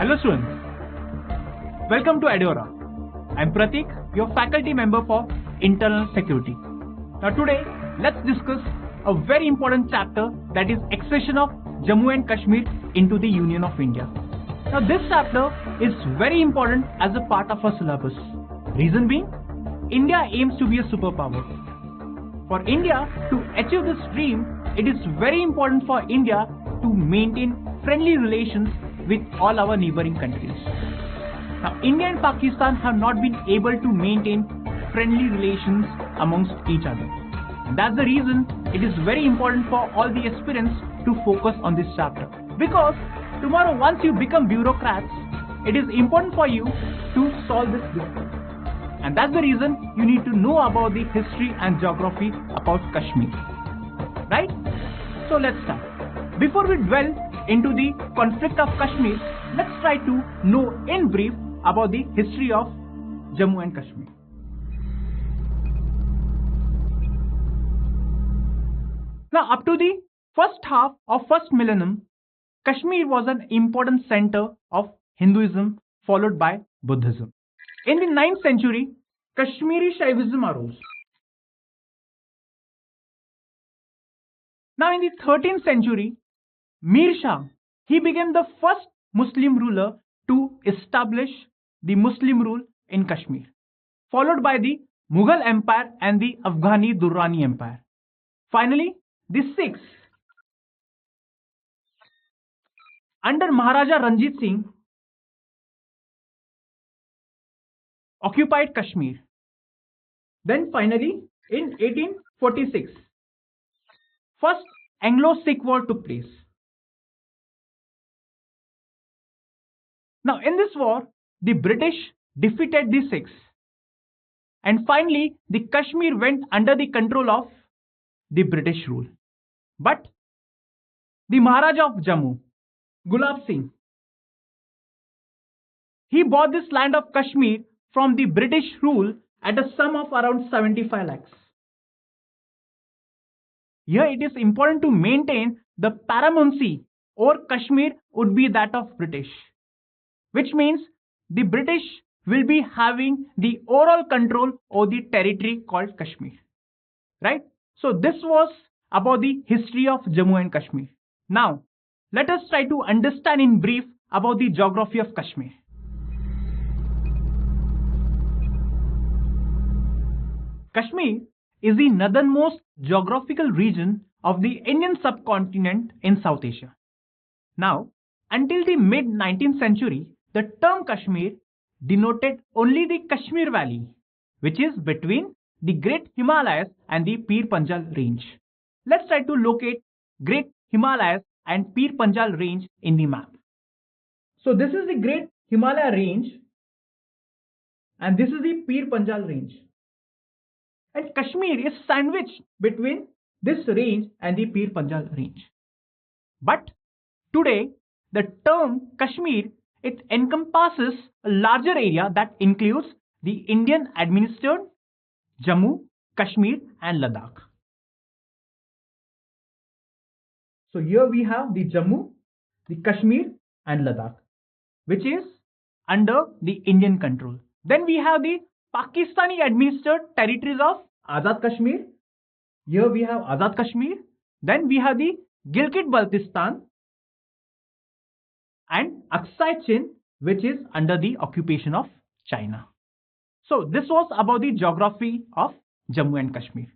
Hello students, welcome to Edora. I am Prateek, your faculty member for Internal Security. Now today, let's discuss a very important chapter, that is accession of Jammu and Kashmir into the Union of India. Now this chapter is very important as a part of our syllabus. Reason being, India aims to be a superpower. For India to achieve this dream, it is very important for India to maintain friendly relations with all our neighboring countries. Now, India and Pakistan have not been able to maintain friendly relations amongst each other. And that's the reason it is very important for all the aspirants to focus on this chapter. Because tomorrow, once you become bureaucrats, it is important for you to solve this dispute. And that's the reason you need to know about the history and geography about Kashmir. Right? So let's start. Before we dwell into the conflict of Kashmir, let's try to know in brief about the history of Jammu and Kashmir. Now, up to the first half of first millennium, Kashmir was an important center of Hinduism followed by Buddhism. In the 9th century, Kashmiri Shaivism arose. Now in the 13th century, Mir Shah, he became the first Muslim ruler to establish the Muslim rule in Kashmir, followed by the Mughal Empire and the Afghani Durrani Empire. Finally, the Sikhs, under Maharaja Ranjit Singh, occupied Kashmir. Then finally, in 1846, first Anglo-Sikh War took place. Now in this war, the British defeated the Sikhs. And finally, the Kashmir went under the control of the British rule. But the Maharaja of Jammu, Gulab Singh, he bought this land of Kashmir from the British rule at a sum of around 75 lakhs. Here it is important to maintain the paramountcy over Kashmir would be that of British, which means the British will be having the overall control over the territory called Kashmir. Right? So this was about the history of Jammu and Kashmir. Now, let us try to understand in brief about the geography of Kashmir. Kashmir is the northernmost geographical region of the Indian subcontinent in South Asia. Now, until the mid-19th century, the term Kashmir denoted only the Kashmir Valley, which is between the Great Himalayas and the Pir Panjal Range. Let's try to locate Great Himalayas and Pir Panjal Range in the map. So this is the Great Himalaya Range and this is the Pir Panjal Range. And Kashmir is sandwiched between this range and the Pir Panjal Range. But today, the term Kashmir, it encompasses a larger area that includes the Indian administered Jammu, Kashmir and Ladakh. So here we have the Jammu, the Kashmir and Ladakh, which is under the Indian control. Then we have the Pakistani administered territories of Azad Kashmir. Here we have Azad Kashmir. Then we have the Gilgit-Baltistan and Accession, which is under the occupation of China. So this was about the geography of Jammu and Kashmir.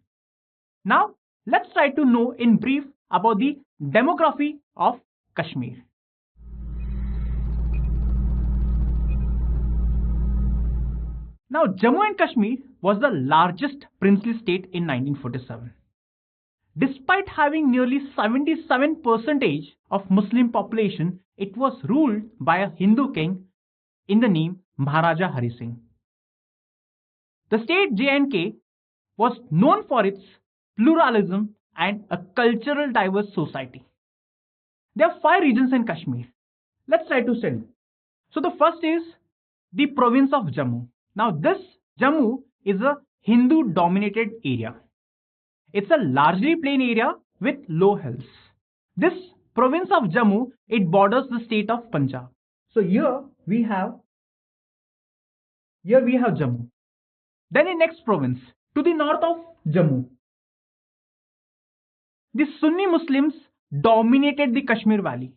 Now let's try to know in brief about the demography of Kashmir. Now, Jammu and Kashmir was the largest princely state in 1947. Despite having nearly 77% of Muslim population, it was ruled by a Hindu king in the name Maharaja Hari Singh. The state J&K was known for its pluralism and a cultural diverse society. There are 5 regions in Kashmir. Let's try to study. So the first is the province of Jammu. Now this Jammu is a Hindu dominated area. It's a largely plain area with low hills. This province of Jammu, it borders the state of Punjab. So here we have Jammu. Then the next province to the north of Jammu, the Sunni Muslims dominated the Kashmir Valley.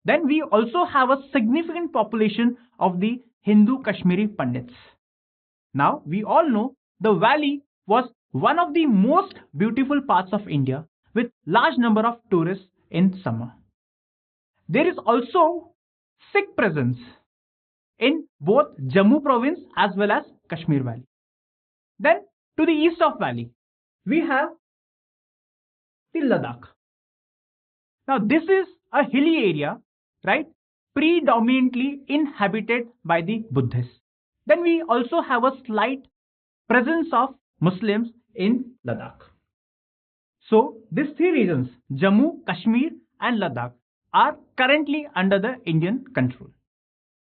Then we also have a significant population of the Hindu Kashmiri Pandits. Now we all know the valley was one of the most beautiful parts of India with large number of tourists in summer. There is also Sikh presence in both Jammu province as well as Kashmir Valley. Then to the east of valley, we have the Ladakh. Now this is a hilly area, right? Predominantly inhabited by the Buddhists. Then we also have a slight presence of Muslims in Ladakh. So these three regions, Jammu, Kashmir and Ladakh, are currently under the Indian control.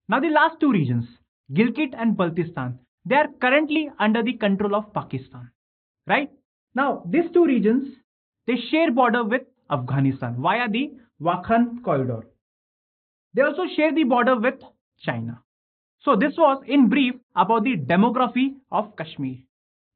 Now the last two regions, Gilgit and Baltistan, they are currently under the control of Pakistan, right? Now these two regions, they share border with Afghanistan via the Wakhan corridor. They also share the border with China. So this was in brief about the demography of Kashmir.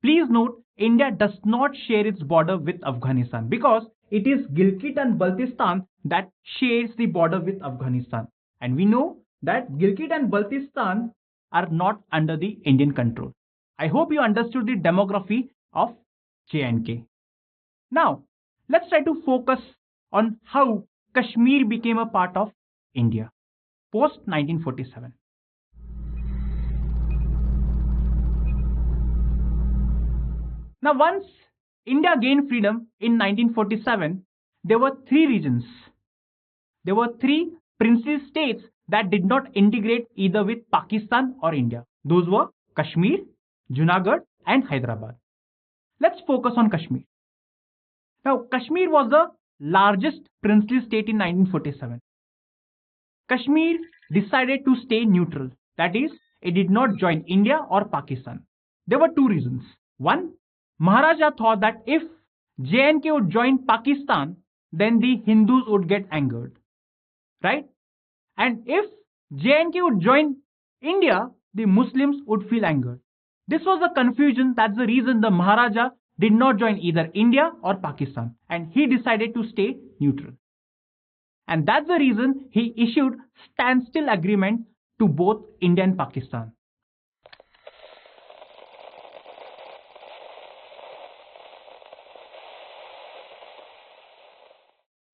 Please note, India does not share its border with Afghanistan because it is Gilgit and Baltistan that shares the border with Afghanistan. And we know that Gilgit and Baltistan are not under the Indian control. I hope you understood the demography of J&K. Now, let's try to focus on how Kashmir became a part of India post 1947. Now, once India gained freedom in 1947, there were three regions. There were three princely states that did not integrate either with Pakistan or India. Those were Kashmir, Junagadh and Hyderabad. Let's focus on Kashmir. Now, Kashmir was the largest princely state in 1947. Kashmir decided to stay neutral. That is, it did not join India or Pakistan. There were two reasons. One, Maharaja thought that if J&K would join Pakistan, then the Hindus would get angered, right? And if J&K would join India, the Muslims would feel angered. This was the confusion. That's the reason the Maharaja did not join either India or Pakistan, and he decided to stay neutral. And that's the reason he issued standstill agreement to both India and Pakistan.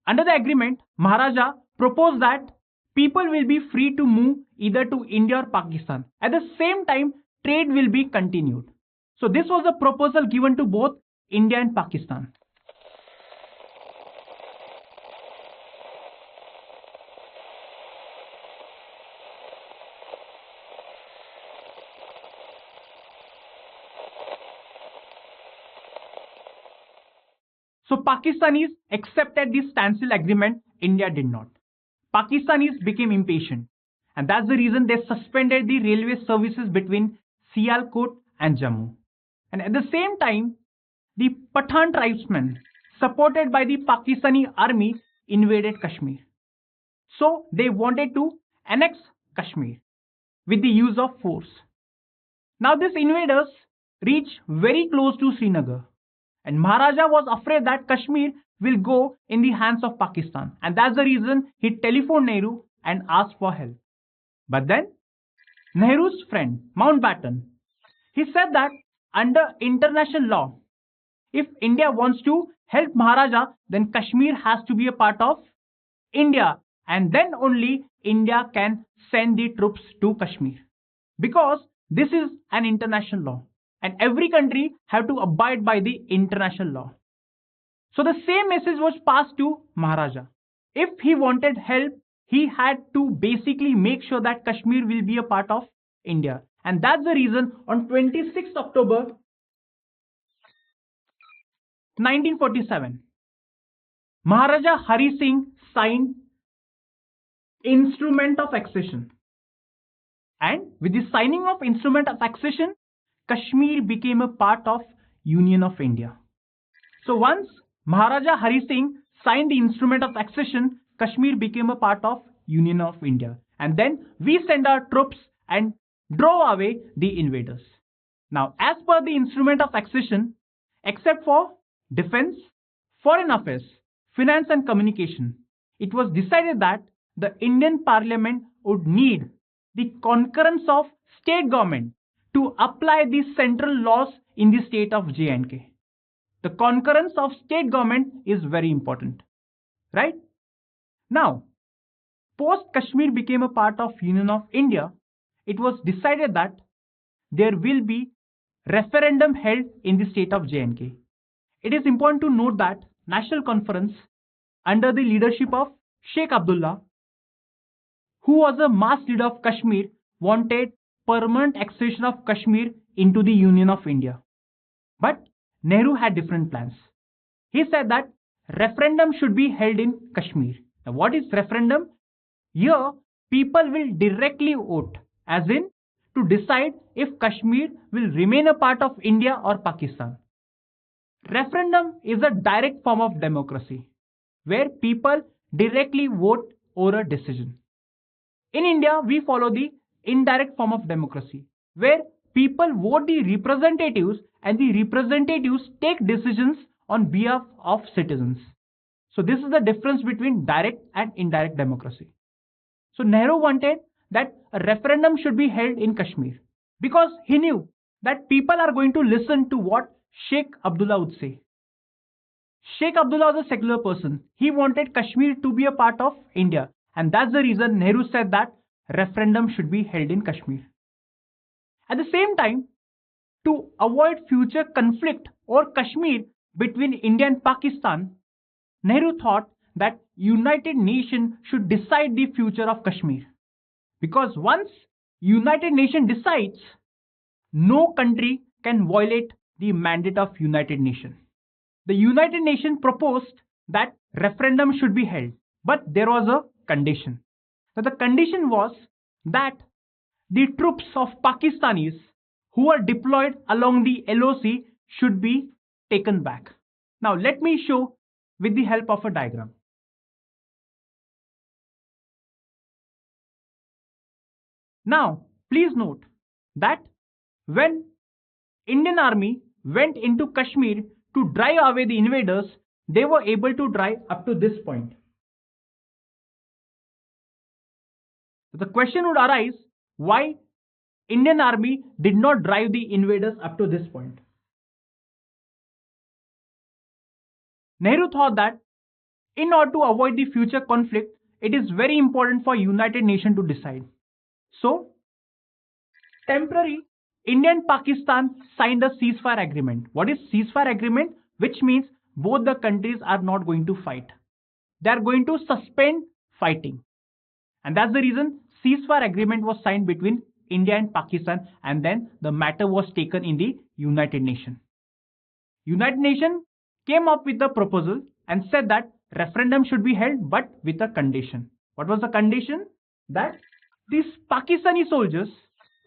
Under the agreement, Maharaja proposed that people will be free to move either to India or Pakistan. At the same time, trade will be continued. So this was a proposal given to both India and Pakistan. So Pakistanis accepted this standstill agreement, India did not. Pakistanis became impatient, and that's the reason they suspended the railway services between Sialkot and Jammu. And at the same time, the Pathan tribesmen, supported by the Pakistani army, invaded Kashmir. So they wanted to annex Kashmir with the use of force. Now these invaders reached very close to Srinagar, and Maharaja was afraid that Kashmir will go in the hands of Pakistan, and that's the reason he telephoned Nehru and asked for help. But then Nehru's friend Mountbatten, he said that under international law, if India wants to help Maharaja, then Kashmir has to be a part of India, and then only India can send the troops to Kashmir, because this is an international law and every country have to abide by the international law. So the same message was passed to Maharaja. If he wanted help, he had to basically make sure that Kashmir will be a part of India. And that's the reason on 26th October 1947, Maharaja Hari Singh signed Instrument of Accession. And with the signing of Instrument of Accession, Kashmir became a part of Union of India. So once Maharaja Hari Singh signed the instrument of accession, Kashmir became a part of Union of India. And then we sent our troops and drove away the invaders. Now, as per the instrument of accession, except for defense, foreign affairs, finance and communication, it was decided that the Indian Parliament would need the concurrence of state government to apply the central laws in the state of J&K. The concurrence of state government is very important, right? Now, post Kashmir became a part of Union of India, it was decided that there will be referendum held in the state of J&K. It is important to note that National Conference under the leadership of Sheikh Abdullah, who was a mass leader of Kashmir, wanted permanent accession of Kashmir into the Union of India. But Nehru had different plans. He said that referendum should be held in Kashmir. Now, what is referendum? Here, people will directly vote, as in to decide if Kashmir will remain a part of India or Pakistan. Referendum is a direct form of democracy, where people directly vote over a decision. In India, we follow the indirect form of democracy, where people vote the representatives and the representatives take decisions on behalf of citizens. So this is the difference between direct and indirect democracy. So Nehru wanted that a referendum should be held in Kashmir because he knew that people are going to listen to what Sheikh Abdullah would say. Sheikh Abdullah was a secular person. He wanted Kashmir to be a part of India, and that's the reason Nehru said that referendum should be held in Kashmir. At the same time, to avoid future conflict or Kashmir between India and Pakistan, Nehru thought that United Nations should decide the future of Kashmir. Because once United Nations decides, no country can violate the mandate of United Nations. The United Nations proposed that referendum should be held, but there was a condition. So the condition was that the troops of Pakistanis who are deployed along the LOC should be taken back. Now let me show with the help of a diagram. Now please note that when Indian Army went into Kashmir to drive away the invaders, they were able to drive up to this point. The question would arise, why Indian Army did not drive the invaders up to this point? Nehru thought that in order to avoid the future conflict, it is very important for United Nations to decide. So, temporary India and Pakistan signed a ceasefire agreement. What is ceasefire agreement? Which means both the countries are not going to fight. They are going to suspend fighting. And that's the reason ceasefire agreement was signed between India and Pakistan, and then the matter was taken in the United Nations. United Nations came up with the proposal and said that referendum should be held, but with a condition. What was the condition? That these Pakistani soldiers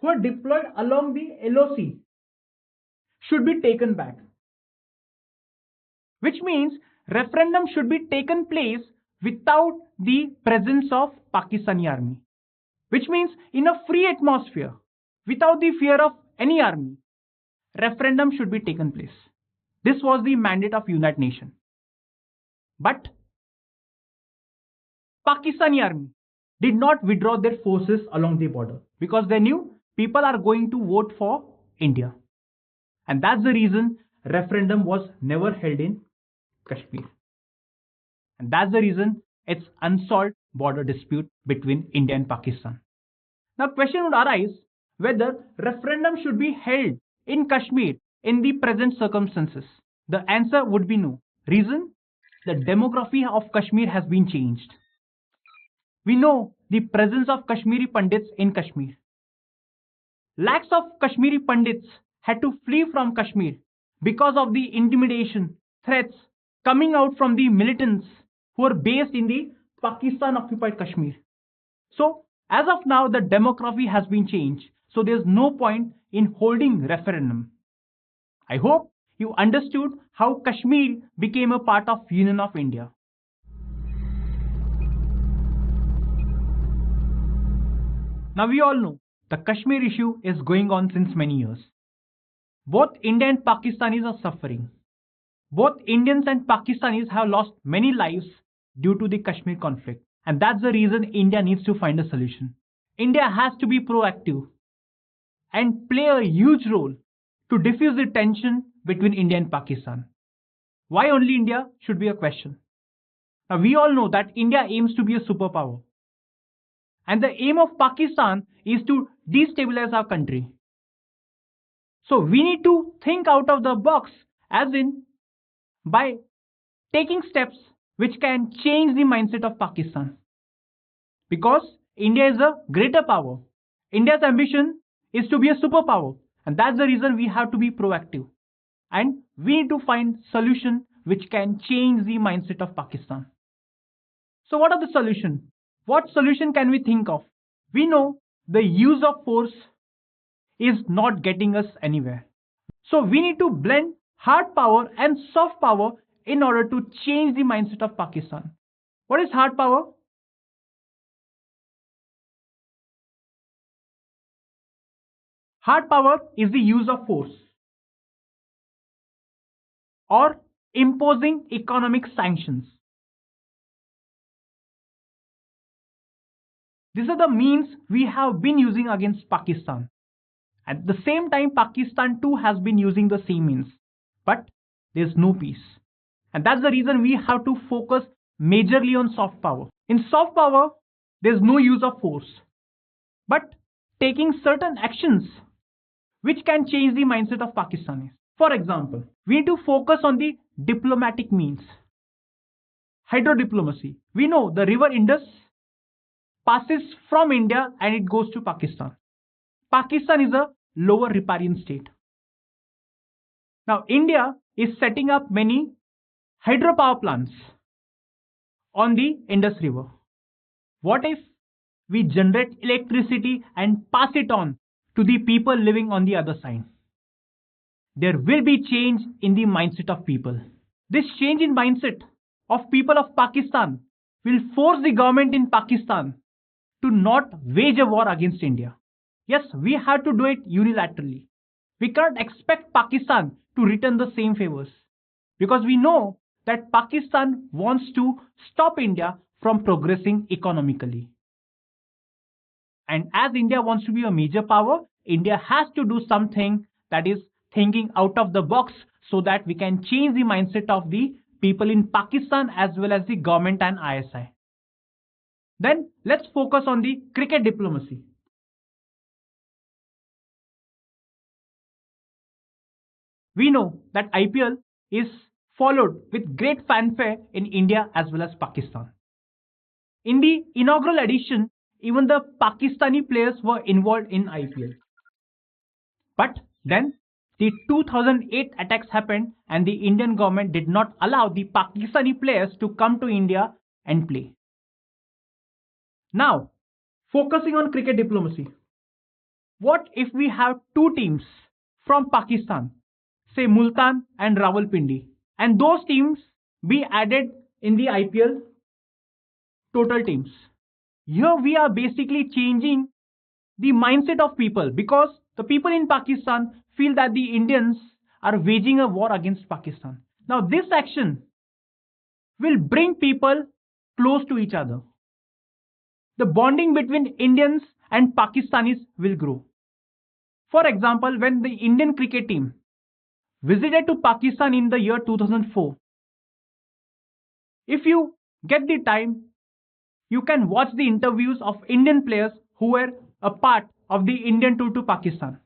who are deployed along the LOC should be taken back. Which means referendum should be taken place without the presence of Pakistani army. Which means in a free atmosphere, without the fear of any army, referendum should be taken place. This was the mandate of United Nations. But Pakistani army did not withdraw their forces along the border because they knew people are going to vote for India. And that's the reason referendum was never held in Kashmir. And that's the reason it's unsolved border dispute between India and Pakistan. Now question would arise whether referendum should be held in Kashmir in the present circumstances. The answer would be no. Reason? The demography of Kashmir has been changed. We know the presence of Kashmiri Pandits in Kashmir. Lakhs of Kashmiri Pandits had to flee from Kashmir because of the intimidation, threats coming out from the militants who are based in the Pakistan occupied Kashmir. So as of now, the demography has been changed. So there's no point in holding referendum. I hope you understood how Kashmir became a part of Union of India. Now we all know the Kashmir issue is going on since many years. Both India and Pakistanis are suffering. Both Indians and Pakistanis have lost many lives due to the Kashmir conflict. And that's the reason India needs to find a solution. India has to be proactive and play a huge role to diffuse the tension between India and Pakistan. Why only India should be a question. Now we all know that India aims to be a superpower. And the aim of Pakistan is to destabilize our country. So we need to think out of the box, as in by taking steps which can change the mindset of Pakistan. Because India is a greater power. India's ambition is to be a superpower, and that's the reason we have to be proactive. And we need to find solution which can change the mindset of Pakistan. So what are the solution? What solution can we think of? We know the use of force is not getting us anywhere. So we need to blend hard power and soft power in order to change the mindset of Pakistan. What is hard power? Hard power is the use of force or imposing economic sanctions. These are the means we have been using against Pakistan. At the same time, Pakistan too has been using the same means. But there's no peace. And that's the reason we have to focus majorly on soft power. In soft power, there's no use of force. But taking certain actions which can change the mindset of Pakistanis. For example, we need to focus on the diplomatic means. Hydrodiplomacy. We know the river Indus passes from India and it goes to Pakistan. Pakistan is a lower riparian state. Now India is setting up many hydropower plants on the Indus River. What if we generate electricity and pass it on to the people living on the other side? There will be change in the mindset of people. This change in mindset of people of Pakistan will force the government in Pakistan to not wage a war against India. Yes, we have to do it unilaterally. We can't expect Pakistan to return the same favors because we know that Pakistan wants to stop India from progressing economically. And as India wants to be a major power, India has to do something that is thinking out of the box so that we can change the mindset of the people in Pakistan as well as the government and ISI. Then let's focus on the cricket diplomacy. We know that IPL is followed with great fanfare in India as well as Pakistan. In the inaugural edition, even the Pakistani players were involved in IPL. But then the 2008 attacks happened and the Indian government did not allow the Pakistani players to come to India and play. Now, focusing on cricket diplomacy. What if we have two teams from Pakistan, say Multan and Rawalpindi, and those teams be added in the IPL total teams? Here we are basically changing the mindset of people because the people in Pakistan feel that the Indians are waging a war against Pakistan. Now this action will bring people close to each other. The bonding between Indians and Pakistanis will grow. For example, when the Indian cricket team visited to Pakistan in the year 2004, if you get the time, you can watch the interviews of Indian players who were a part of the Indian tour to Pakistan.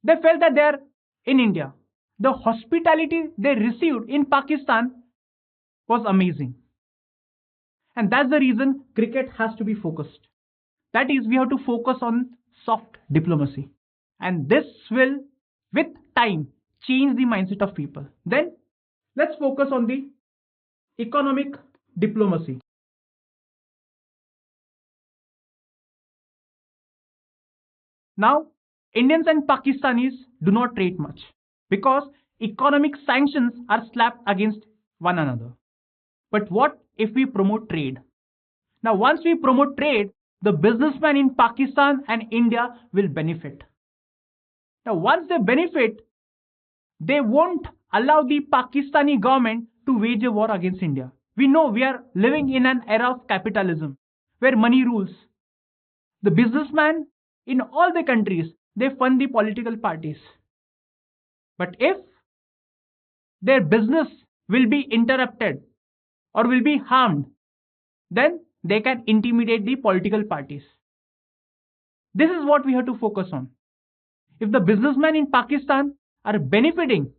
They felt that they are in India. The hospitality they received in Pakistan was amazing. And that's the reason cricket has to be focused. That is, we have to focus on soft diplomacy. And this will, with time, change the mindset of people. Then, let's focus on the economic diplomacy. Now, Indians and Pakistanis do not trade much because economic sanctions are slapped against one another. But what if we promote trade? Now, once we promote trade, the businessmen in Pakistan and India will benefit. Now, once they benefit, they won't allow the Pakistani government to wage a war against India. We know we are living in an era of capitalism where money rules. The businessmen in all the countries, they fund the political parties. But if their business will be interrupted or will be harmed, then they can intimidate the political parties. This is what we have to focus on. If the businessmen in Pakistan are benefiting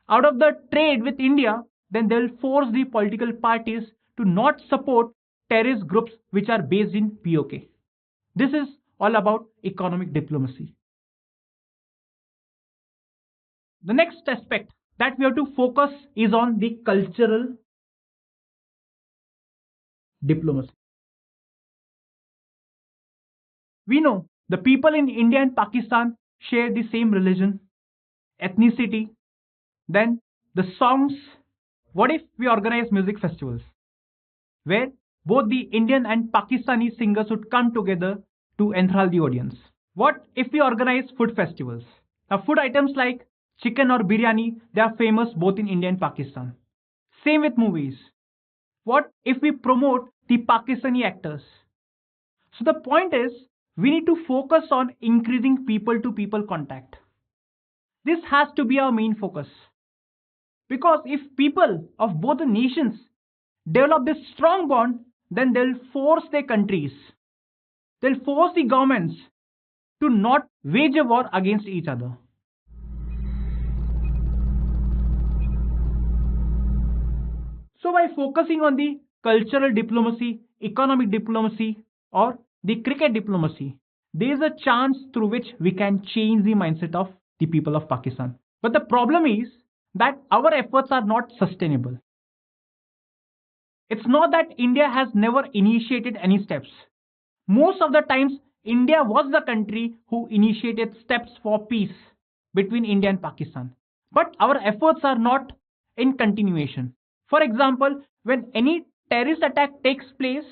out of the trade with India, then they will force the political parties to not support terrorist groups which are based in POK. This is all about economic diplomacy. The next aspect that we have to focus is on the cultural diplomacy. We know the people in India and Pakistan share the same religion, ethnicity, then the songs. What if we organize music festivals where both the Indian and Pakistani singers would come together to enthrall the audience? What if we organize food festivals? Now, food items like chicken or biryani, they are famous both in India and Pakistan. Same with movies. What if we promote the Pakistani actors? So the point is, we need to focus on increasing people to people contact. This has to be our main focus. Because if people of both the nations develop this strong bond, then they'll force their countries, they'll force the governments to not wage a war against each other. So by focusing on the cultural diplomacy, economic diplomacy, or the cricket diplomacy, there is a chance through which we can change the mindset of the people of Pakistan. But the problem is that our efforts are not sustainable. It's not that India has never initiated any steps. Most of the times, India was the country who initiated steps for peace between India and Pakistan. But our efforts are not in continuation. For example, when any terrorist attack takes place,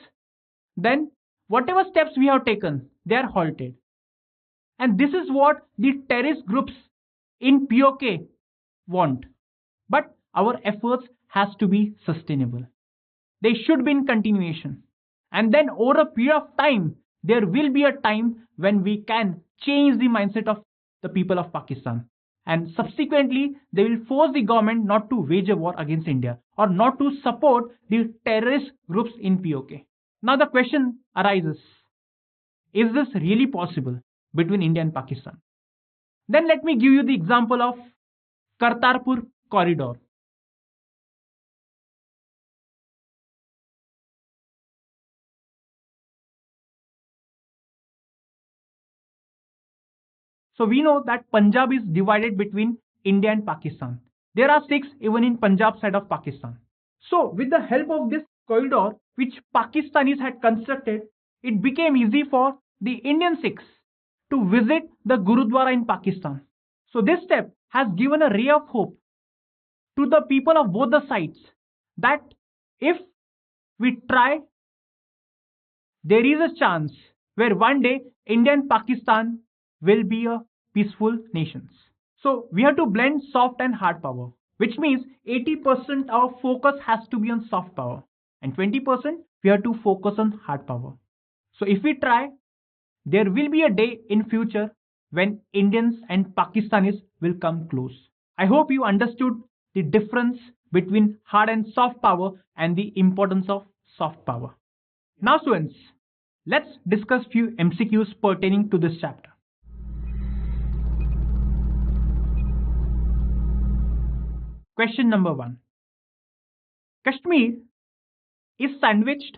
then whatever steps we have taken, they are halted. And this is what the terrorist groups in POK want. But our efforts has to be sustainable. They should be in continuation. And then over a period of time, there will be a time when we can change the mindset of the people of Pakistan. And subsequently, they will force the government not to wage a war against India or not to support the terrorist groups in POK. Now the question arises, is this really possible between India and Pakistan? Then let me give you the example of Kartarpur corridor. So we know that Punjab is divided between India and Pakistan. There are Sikhs even in Punjab side of Pakistan. So with the help of this corridor which Pakistanis had constructed, it became easy for the Indian Sikhs to visit the Gurudwara in Pakistan. So this step has given a ray of hope to the people of both the sides that if we try, there is a chance where one day India and Pakistan will be a peaceful nations. So we have to blend soft and hard power, which means 80% our focus has to be on soft power and 20% we have to focus on hard power. So if we try, there will be a day in future when Indians and Pakistanis will come close. I hope you understood the difference between hard and soft power and the importance of soft power. Now students, let's discuss few MCQs pertaining to this chapter. Question number 1. Kashmir is sandwiched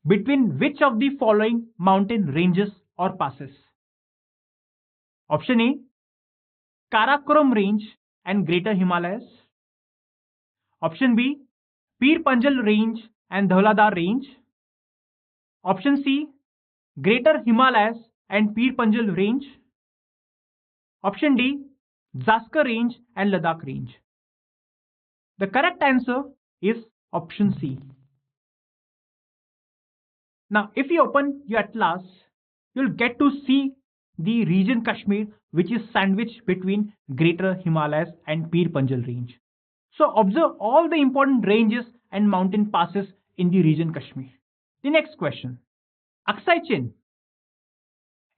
between which of the following mountain ranges or passes? Option A, Karakoram Range and Greater Himalayas. Option B, Pir Panjal Range and Dhauladar Range. Option C, Greater Himalayas and Pir Panjal Range. Option D, Zaskar Range and Ladakh Range. The correct answer is option C. Now, if you open your atlas, you'll get to see the region Kashmir, which is sandwiched between Greater Himalayas and Pir Panjal range. So observe all the important ranges and mountain passes in the region Kashmir. The next question. Accession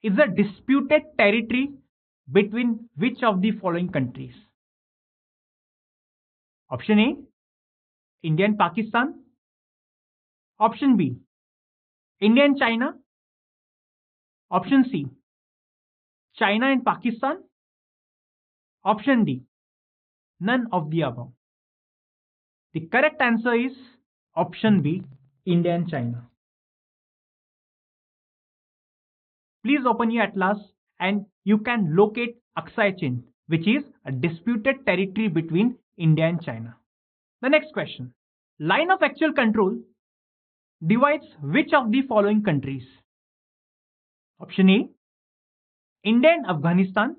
is a disputed territory between which of the following countries? Option A, India and Pakistan. Option B, India and China. Option C, China and Pakistan. Option D, none of the above. The correct answer is option B, India and China. Please open your atlas and you can locate Accession, which is a disputed territory between India and China. The next question. Line of actual control divides which of the following countries? Option A, India and Afghanistan.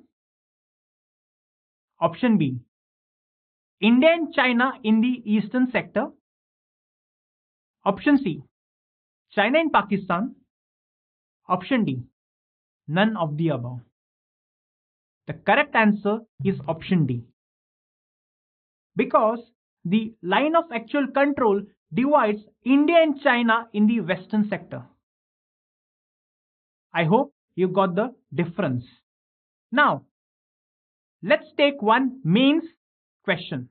Option B, India and China in the eastern sector. Option C, China and Pakistan. Option D, none of the above. The correct answer is option D. Because the line of actual control divides India and China in the western sector. I hope you got the difference. Now, let's take one mains question.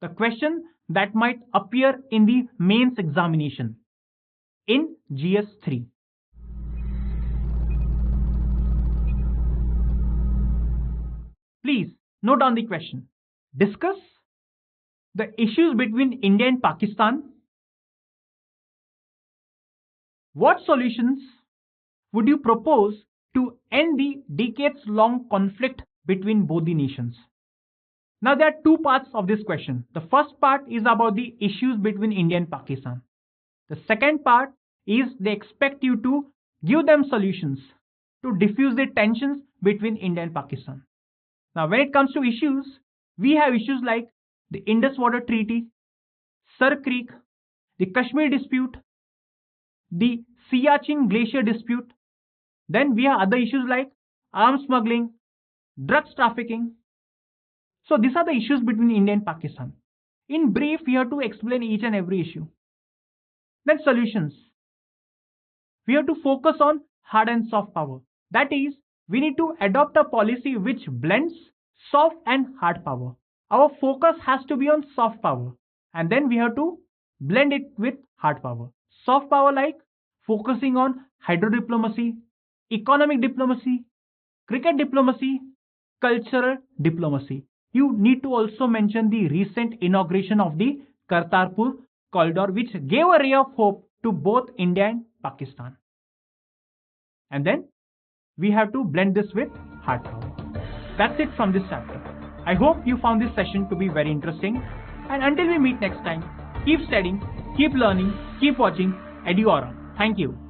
The question that might appear in the mains examination in GS3. Please note down the question. Discuss the issues between India and Pakistan. What solutions would you propose to end the decades-long conflict between both the nations? Now, there are two parts of this question. The first part is about the issues between India and Pakistan. The second part is they expect you to give them solutions to diffuse the tensions between India and Pakistan. Now, when it comes to issues, we have issues like the Indus Water Treaty, Sir Creek, the Kashmir dispute, the Siachen Glacier dispute. Then we have other issues like arms smuggling, drugs trafficking. So these are the issues between India and Pakistan. In brief, we have to explain each and every issue. Then solutions. We have to focus on hard and soft power. That is, we need to adopt a policy which blends soft and hard power. Our focus has to be on soft power, and then we have to blend it with hard power. Soft power like focusing on hydro diplomacy, economic diplomacy, cricket diplomacy, cultural diplomacy. You need to also mention the recent inauguration of the Kartarpur corridor, which gave a ray of hope to both India and Pakistan. And then we have to blend this with hard power. That's it from this chapter. I hope you found this session to be very interesting. And until we meet next time, keep studying, keep learning, keep watching Eduora. Thank you.